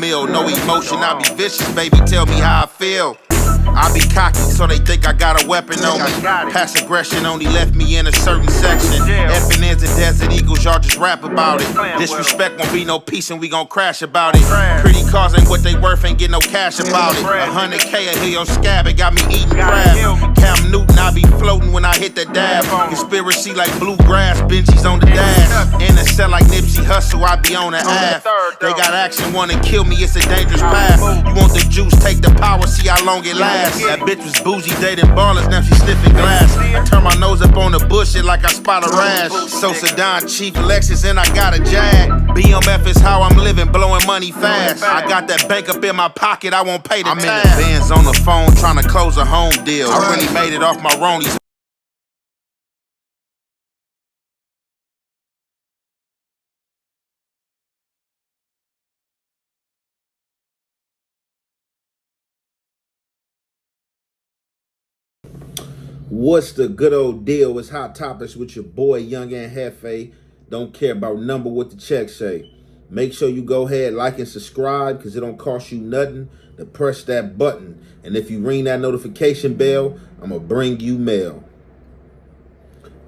meal, no emotion, I be vicious, baby, tell me how I feel. I be cocky, so they think I got a weapon on me. Past aggression only left me in a certain section. Effing ends and Desert Eagles, y'all just rap about it. Disrespect won't be no peace and we gon' crash about it. Pretty cars ain't what they worth, ain't get no cash about it. 100K a hill, your scab, it got me eating crab. Cam Newton, I be floating when I hit the dab. Conspiracy like bluegrass, Benji's on the dash. In a cell like Nipsey Hussle, I be on the ass. They got action, wanna kill me, it's a dangerous path. You want the juice, take the power, see how long it lasts. That bitch was bougie, dating ballers, now she sniffing glass. I turn my nose up on the bullshit like I spot a rash. So Sedan, Chief, Lexus, and I got a Jag. BMF is how I'm living, blowing money fast. I got that bank up in my pocket, I won't pay the tax. I'm in the Benz on the phone, trying to close a home deal. I really made it off my Ronies. What's the good old deal? It's Hot Topics with your boy Young and Jefe. Don't care about number what the check say. Make sure you go ahead, like and subscribe, because it don't cost you nothing to press that button. And if you ring that notification bell, I'm going to bring you mail.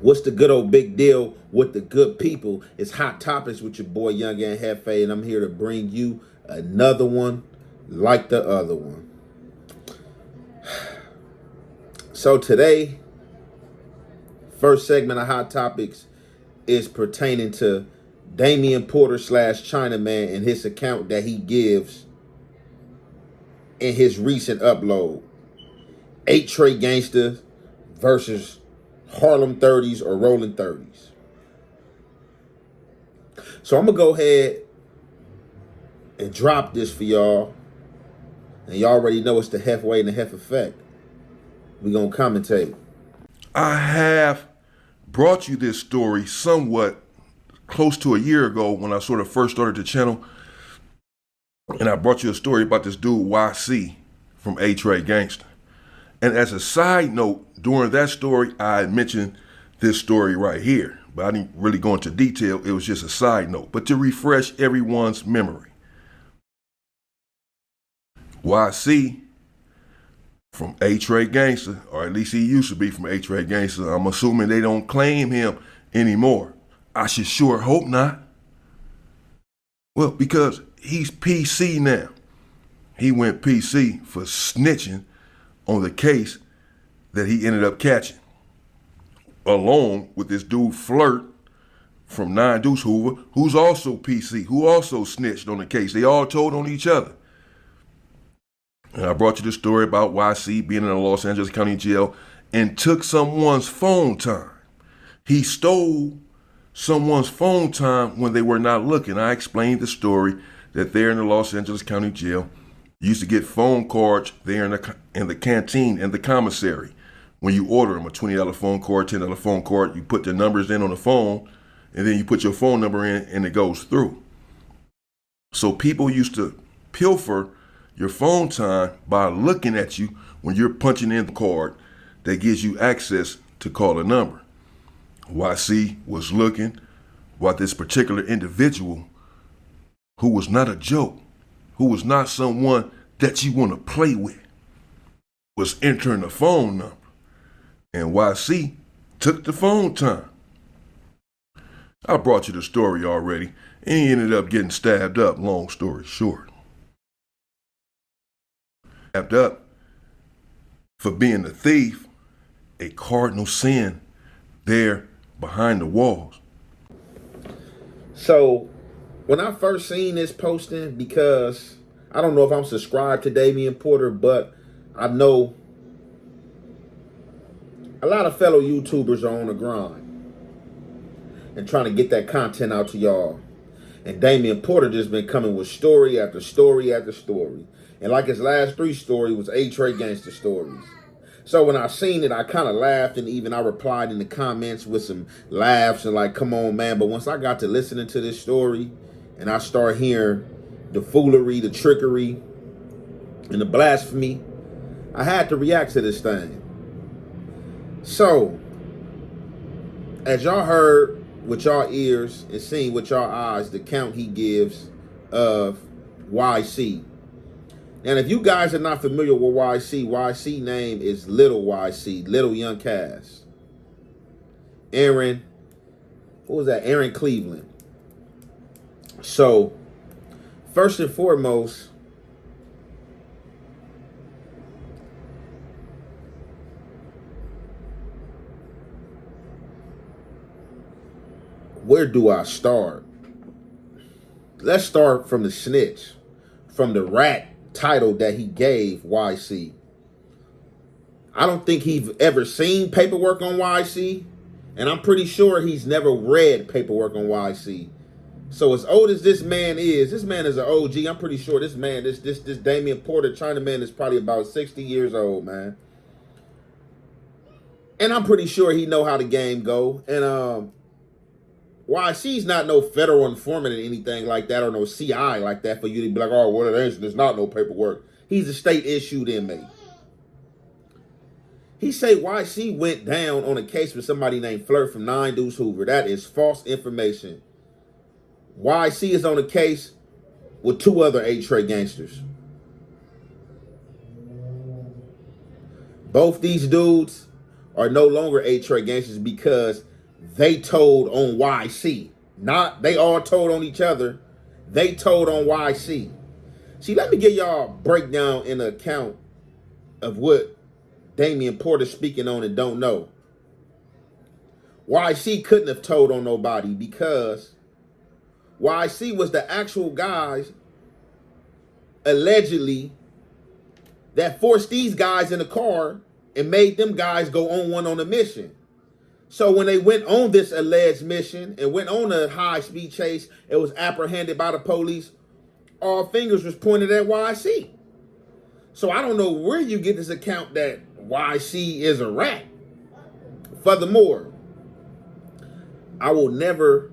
What's the good old big deal with the good people? It's Hot Topics with your boy Young and Jefe, and I'm here to bring you another one like the other one. So today, first segment of Hot Topics is pertaining to Damien Porter / Chinaman and his account that he gives in his recent upload. 83Gangstaz versus Harlem 30s or Rolling 30s. So I'm going to go ahead and drop this for y'all. And y'all already know it's the Hef way and the Hef effect. We're going to commentate. I have brought you this story somewhat close to a year ago when I sort of first started the channel. And I brought you a story about this dude, YC, from 83Gangstaz. And as a side note, during that story, I had mentioned this story right here. But I didn't really go into detail. It was just a side note. But to refresh everyone's memory. YC from 83Gangstaz, or at least he used to be from 83Gangstaz. I'm assuming they don't claim him anymore. I should sure hope not. Well, because he's PC now. He went PC for snitching on the case that he ended up catching, along with this dude Flirt from 9 Deuce Hoover, who's also PC, who also snitched on the case. They all told on each other. And I brought you the story about YC being in a Los Angeles County jail and took someone's phone time. He stole someone's phone time when they were not looking. I explained the story that there in the Los Angeles County jail, you used to get phone cards there in the canteen and the commissary. When you order them, a $20 phone card, $10 phone card, you put the numbers in on the phone, and then you put your phone number in and it goes through. So people used to pilfer your phone time by looking at you when you're punching in the card that gives you access to call a number. YC was looking while this particular individual, who was not a joke, who was not someone that you want to play with, was entering the phone number. And YC took the phone time. I brought you the story already, and he ended up getting stabbed up, long story short. Stabbed up for being a thief, a cardinal sin there behind the walls. So when I first seen this posting, because I don't know if I'm subscribed to Damien Porter, but I know a lot of fellow YouTubers are on the grind and trying to get that content out to y'all. And Damien Porter just been coming with story after story after story. And like his last 3 stories was 83Gangstaz stories. So when I seen it, I kind of laughed, and even I replied in the comments with some laughs and like, come on, man. But once I got to listening to this story and I start hearing the foolery, the trickery, and the blasphemy, I had to react to this thing. So, as y'all heard with y'all ears and seen with y'all eyes the count he gives of YC. And if you guys are not familiar with YC name is Little YC, Little Young Cass. Aaron, what was that? Aaron Cleveland. So, first and foremost, where do I start? Let's start from the snitch, from the rat title that he gave YC. I don't think he's ever seen paperwork on YC, and I'm pretty sure he's never read paperwork on YC. So as old as this man is an OG. I'm pretty sure this man, this Damien Porter Chinaman is probably about 60 years old, man. And I'm pretty sure he know how the game go. And YC's not no federal informant or anything like that, or no CI like that for you to be like, oh, well, there's not no paperwork. He's a state issued inmate. He say YC went down on a case with somebody named Flirt from 9 Deuce Hoover. That is false information. YC is on a case with 2 other 83Gangstaz. Both these dudes are no longer 83Gangstaz because they told on YC. Not they all told on each other. They told on YC. See, let me give y'all a breakdown in the account of what Damien Porter speaking on and don't know. YC couldn't have told on nobody because YC was the actual guys, allegedly, that forced these guys in the car and made them guys go on a mission. So when they went on this alleged mission and went on a high-speed chase, it was apprehended by the police, all fingers was pointed at YC. So I don't know where you get this account that YC is a rat. Furthermore, I will never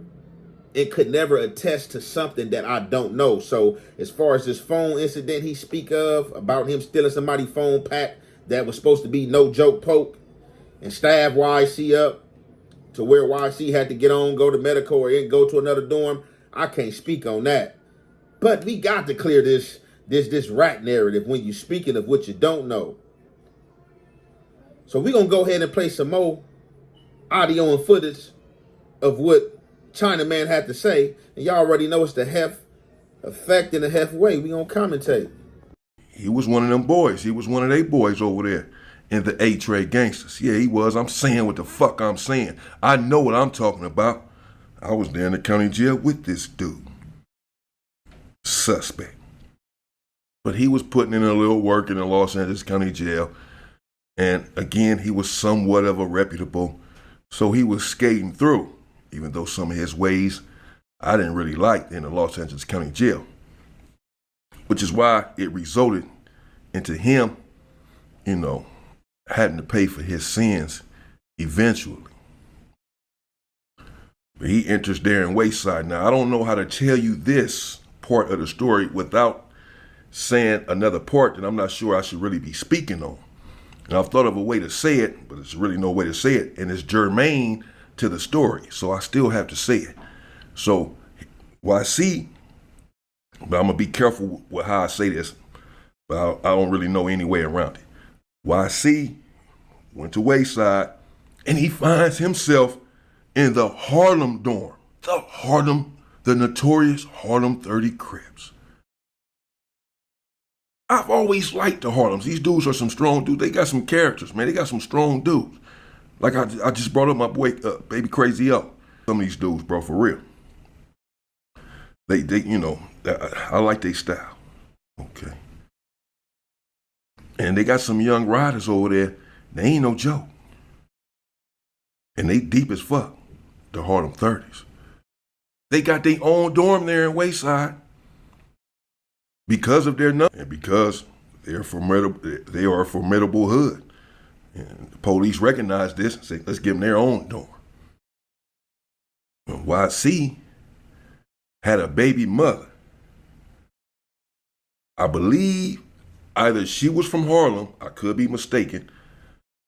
and could never attest to something that I don't know. So as far as this phone incident he speak of, about him stealing somebody's phone pack that was supposed to be no joke poke and stab YC up to where YC had to get on, go to medical, or go to another dorm, I can't speak on that. But we got to clear this rat narrative when you're speaking of what you don't know. So we're going to go ahead and play some more audio and footage of what Chinaman had to say. And y'all already know it's the Hef effect and the Hef way. We going to commentate. He was one of them boys. He was one of they boys over there in the 83Gangstaz. Yeah, he was. I'm saying what the fuck I'm saying. I know what I'm talking about. I was there in the county jail with this dude. Suspect. But he was putting in a little work in the Los Angeles County Jail. And again, he was somewhat of a reputable. So he was skating through, even though some of his ways I didn't really like in the Los Angeles County Jail. Which is why it resulted into him, having to pay for his sins eventually. But he enters there in Wayside. Now, I don't know how to tell you this part of the story without saying another part that I'm not sure I should really be speaking on. And I've thought of a way to say it, but there's really no way to say it. And it's germane to the story, so I still have to say it. So, YC, but I'm going to be careful with how I say this, but I don't really know any way around it. YC went to Wayside, and he finds himself in the Harlem dorm. The notorious Harlem 30 Crips. I've always liked the Harlems. These dudes are some strong dudes. They got some characters, man. They got some strong dudes. Like I just brought up my boy, Baby Crazy O. Some of these dudes, bro, for real. They I like their style. Okay. And they got some young riders over there. They ain't no joke. And they deep as fuck, the Harlem 30s. They got their own dorm there in Wayside because of their number and because they are a formidable hood. And the police recognize this and say, let's give them their own dorm. And YC had a baby mother. I believe either she was from Harlem, I could be mistaken,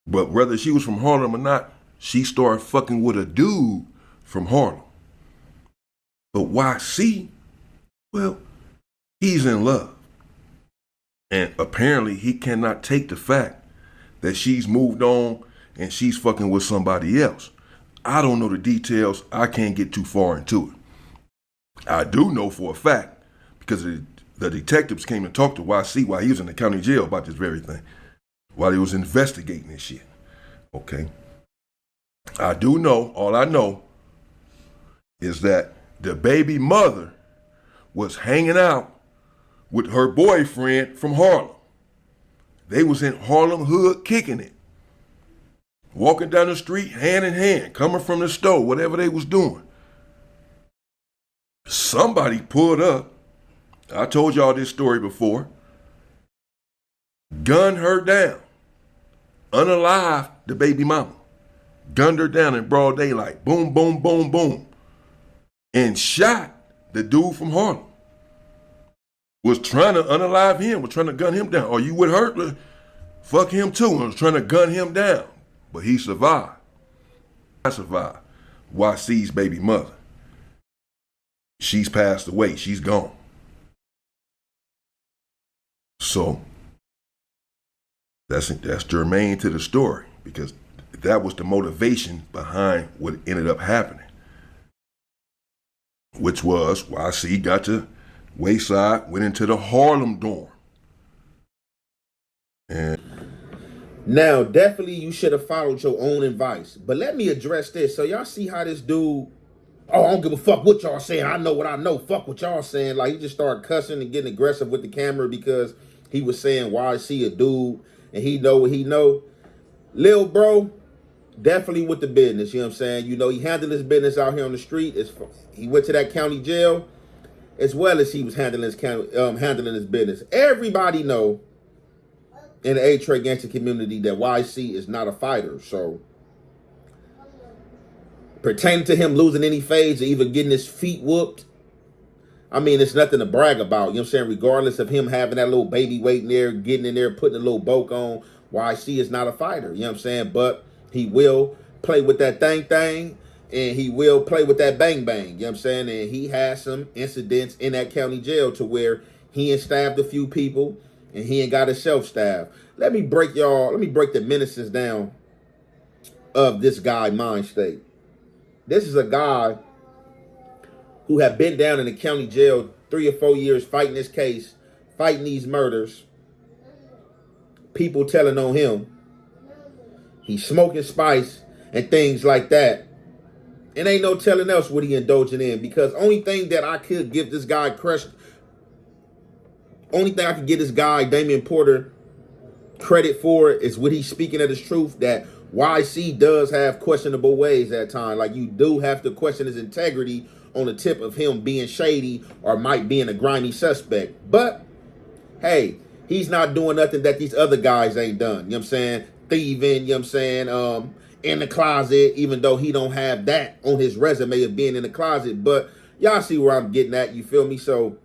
but whether she was from Harlem or not, she started fucking with a dude from Harlem. But YC, well, He's in love. And apparently he cannot take the fact that she's moved on and she's fucking with somebody else. I don't know the details. I can't get too far into it. I do know for a fact, because the detectives came and talked to YC while he was in the county jail about this very thing, while he was investigating this shit. Okay? I do know, all I know is that the baby mother was hanging out with her boyfriend from Harlem. They was in Harlem hood kicking it. Walking down the street hand in hand, coming from the store, whatever they was doing. Somebody pulled up. I told y'all this story before. Gunned her down. Unalived the baby mama. Gunned her down in broad daylight. Boom, boom, boom, boom. And shot the dude from Harlem. Was trying to unalive him, was trying to gun him down. Are you with her? Fuck him too. And was trying to gun him down. But he survived. I survived. YC's baby mother. She's passed away. She's gone. So that's germane to the story, because that was the motivation behind what ended up happening, which was YC got to Wayside, went into the Harlem dorm. And now, definitely you should have followed your own advice. But let me address this. So y'all see how this dude, oh, I don't give a fuck what y'all saying. I know what I know. Fuck what y'all saying. Like, he just started cussing and getting aggressive with the camera because he was saying why is he a dude and he know what he know. Lil bro, definitely with the business, you know what I'm saying? You know, he handled his business out here on the street. He went to that county jail as well as he was handling his business. Everybody know in the 83Gangstaz community that YC is not a fighter. So pertaining to him losing any phase or even getting his feet whooped, I mean, it's nothing to brag about. You know what I'm saying? Regardless of him having that little baby weight in there, getting in there, putting a little bulk on, YC is not a fighter. You know what I'm saying? But he will play with that thing, and he will play with that bang. You know what I'm saying? And he has some incidents in that county jail to where he ain't stabbed a few people and he ain't got himself stabbed. Let me break the menaces down of this guy mind state. This is a guy who had been down in the county jail 3 or 4 years fighting this case, fighting these murders. People telling on him. He's smoking spice and things like that. And ain't no telling else what he indulging in, because only thing that I could give this guy Damien Porter credit for is what he's speaking of his truth, that YC does have questionable ways at times. Like, you do have to question his integrity on the tip of him being shady or might being a grimy suspect. But hey, he's not doing nothing that these other guys ain't done. You know what I'm saying? Thieving, you know what I'm saying? In the closet, even though he don't have that on his resume of being in the closet. But y'all see where I'm getting at, you feel me? So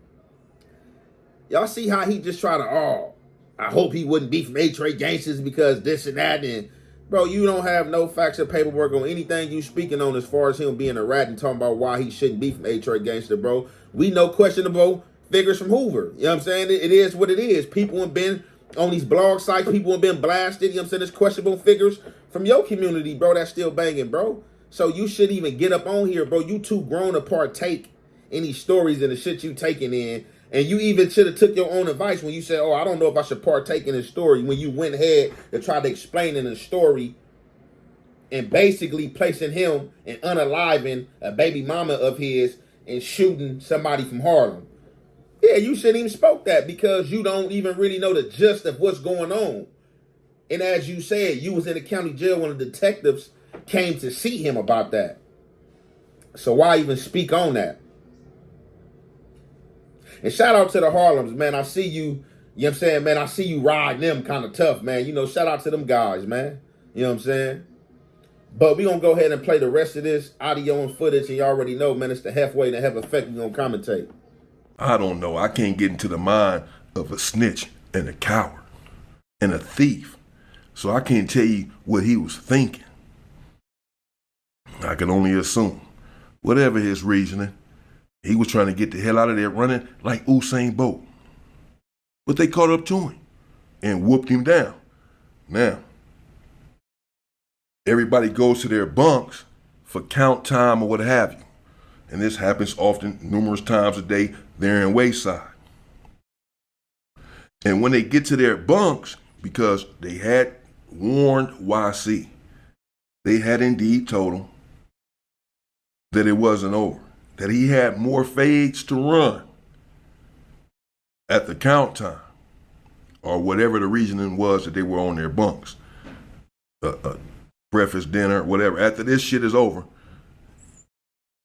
y'all see how he just try to, I hope he wouldn't be from 83Gangstaz because this and that. And bro, you don't have no facts or paperwork on anything you speaking on as far as him being a rat and talking about why he shouldn't be from 83Gangstaz, bro. We know questionable figures from Hoover. You know what I'm saying? It is what it is. People have been on these blog sites. People have been blasted. You know what I'm saying? There's questionable figures from your community, bro, that's still banging, bro. So you shouldn't even get up on here, bro. You too grown to partake in these stories and the shit you taking in. And you even should have took your own advice when you said, I don't know if I should partake in this story, when you went ahead to try to explain in the story and basically placing him and unaliving a baby mama of his and shooting somebody from Harlem. Yeah, you shouldn't even spoke that because you don't even really know the gist of what's going on. And as you said, you was in the county jail when the detectives came to see him about that. So why even speak on that? And shout out to the Harlems, man. I see you, you know what I'm saying, man. I see you riding them kind of tough, man. You know, shout out to them guys, man. You know what I'm saying? But we going to go ahead and play the rest of this audio and footage. And you already know, man, it's the halfway to have effect. We're going to commentate. I don't know. I can't get into the mind of a snitch and a coward and a thief. So I can't tell you what he was thinking. I can only assume. Whatever his reasoning, he was trying to get the hell out of there running like Usain Bolt. But they caught up to him and whooped him down. Now, everybody goes to their bunks for count time or what have you. And this happens often, numerous times a day there in Wayside. And when they get to their bunks, because they had warned YC, they had indeed told him that it wasn't over, that he had more fades to run at the count time, or whatever the reasoning was that they were on their bunks. Breakfast, dinner, whatever. After this shit is over,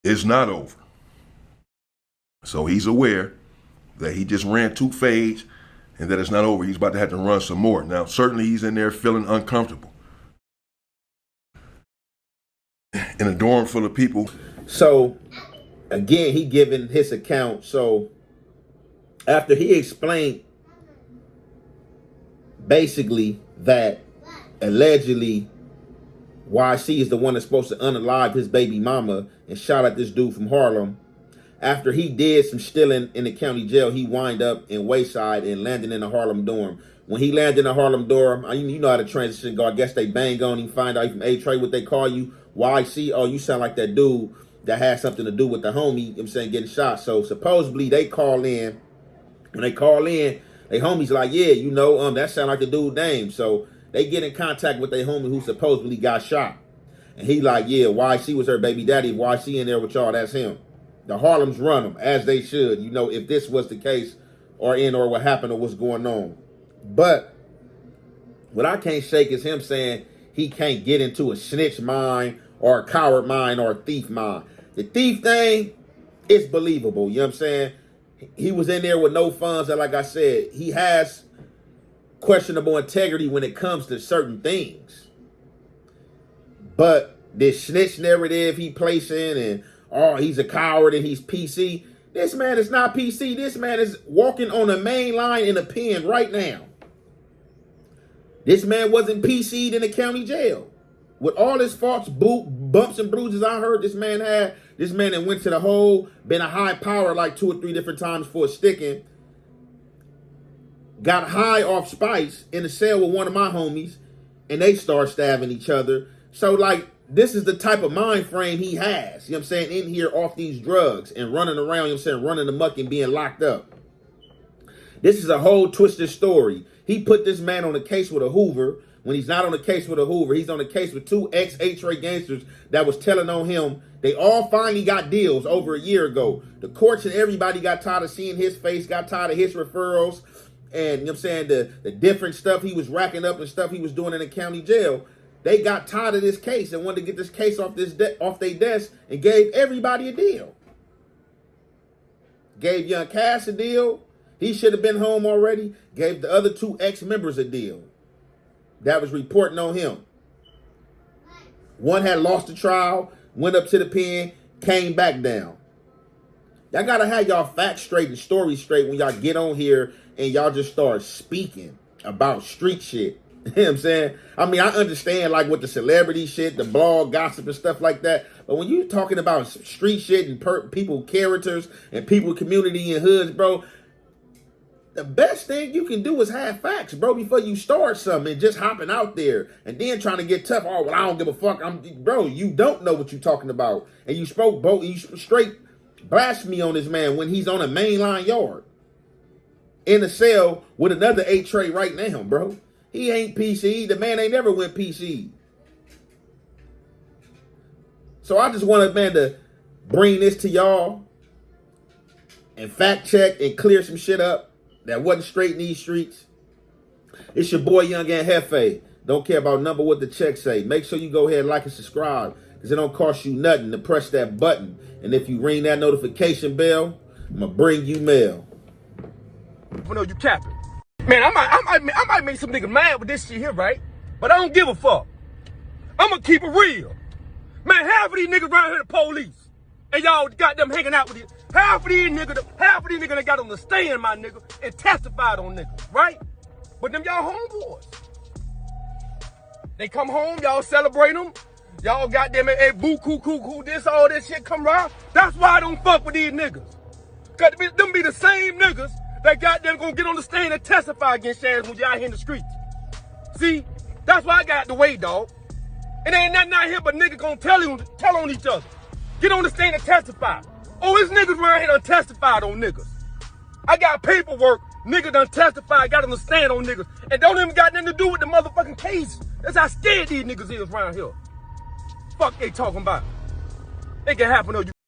it's not over. So he's aware that he just ran 2 fades and that it's not over. He's about to have to run some more. Now, certainly he's in there feeling uncomfortable. In a dorm full of people. So, again, he giving his account. So, after he explained basically that allegedly YC is the one that's supposed to unalive his baby mama and shot at this dude from Harlem. After he did some stealing in the county jail, he wind up in Wayside and landed in a Harlem dorm. When he landed in a Harlem dorm, you know how the transition go. I guess they bang on him, find out from Trey what they call you. YC, oh, you sound like that dude that had something to do with the homie, you know what I'm saying, getting shot. So supposedly they call in. When they call in, they homies like, yeah, you know, that sound like the dude's name. So they get in contact with their homie who supposedly got shot. And he like, yeah, YC was her baby daddy. If YC in there with y'all, that's him. The Harlems run them, as they should, you know, if this was the case or what happened or what's going on. But what I can't shake is him saying he can't get into a snitch mind or a coward mind or a thief mind. The thief thing is believable, you know what I'm saying? He was in there with no funds, and like I said, he has questionable integrity when it comes to certain things. But this snitch narrative he placing and, oh, he's a coward and he's PC. This man is not PC. This man is walking on the main line in a pen right now. This man wasn't PC'd in the county jail. With all his faults, bumps and bruises I heard this man had, this man that went to the hole, been a high power like 2 or 3 different times for a sticking, got high off spice in the cell with one of my homies, and they start stabbing each other. So, like, this is the type of mind frame he has, you know what I'm saying, in here off these drugs and running around, you know what I'm saying, running amok and being locked up. This is a whole twisted story. He put this man on a case with a Hoover. When he's not on the case with a Hoover, he's on the case with 2 ex-83Gangsters that was telling on him. They all finally got deals over a year ago. The courts and everybody got tired of seeing his face, got tired of his referrals, and, you know what I'm saying, the different stuff he was racking up and stuff he was doing in the county jail. They got tired of this case and wanted to get this case off their desk and gave everybody a deal. Gave Young Cass a deal. He should have been home already. Gave the other 2 ex-members a deal that was reporting on him. One had lost the trial, went up to the pen, came back down. Y'all gotta have y'all facts straight and stories straight when y'all get on here and y'all just start speaking about street shit. You know what I'm saying? I mean, I understand like with the celebrity shit, the blog gossip and stuff like that. But when you talking about street shit and people characters and people community and hoods, bro, the best thing you can do is have facts, bro, before you start something and just hopping out there and then trying to get tough. Oh, well, I don't give a fuck. Bro, you don't know what you're talking about. And you spoke both, you straight blasphemy on this man when he's on a mainline yard in a cell with another Trey right now, bro. He ain't PC. The man ain't never went PC. So I just wanted, man, to bring this to y'all and fact check and clear some shit up that wasn't straight in these streets. It's your boy Young and Jefe. Don't care about number what the check say. Make sure you go ahead and like and subscribe, because it don't cost you nothing to press that button. And if you ring that notification bell, I'm gonna bring you mail. I know you capping. Man, I might make some nigga mad with this shit here, right? But I don't give a fuck. I'm gonna keep it real. Man, half of these niggas around here the police. And y'all got them hanging out with you. Half of these niggas that got on the stand, my nigga, and testified on niggas, right? But them y'all homeboys. They come home, y'all celebrate them. Y'all got them at boo, coo, this, all this shit come around. That's why I don't fuck with these niggas. Cause them be the same niggas that goddamn gonna get on the stand and testify against your ass when you're out here in the streets. See, that's why I got the way, dog. It ain't nothing out here but niggas gonna tell on each other. Get on the stand and testify. Oh, it's niggas around here done testified on niggas. I got paperwork, niggas done testified, got on the stand on niggas, and don't even got nothing to do with the motherfucking case. That's how scared these niggas is around here. Fuck they talking about. It can happen to you.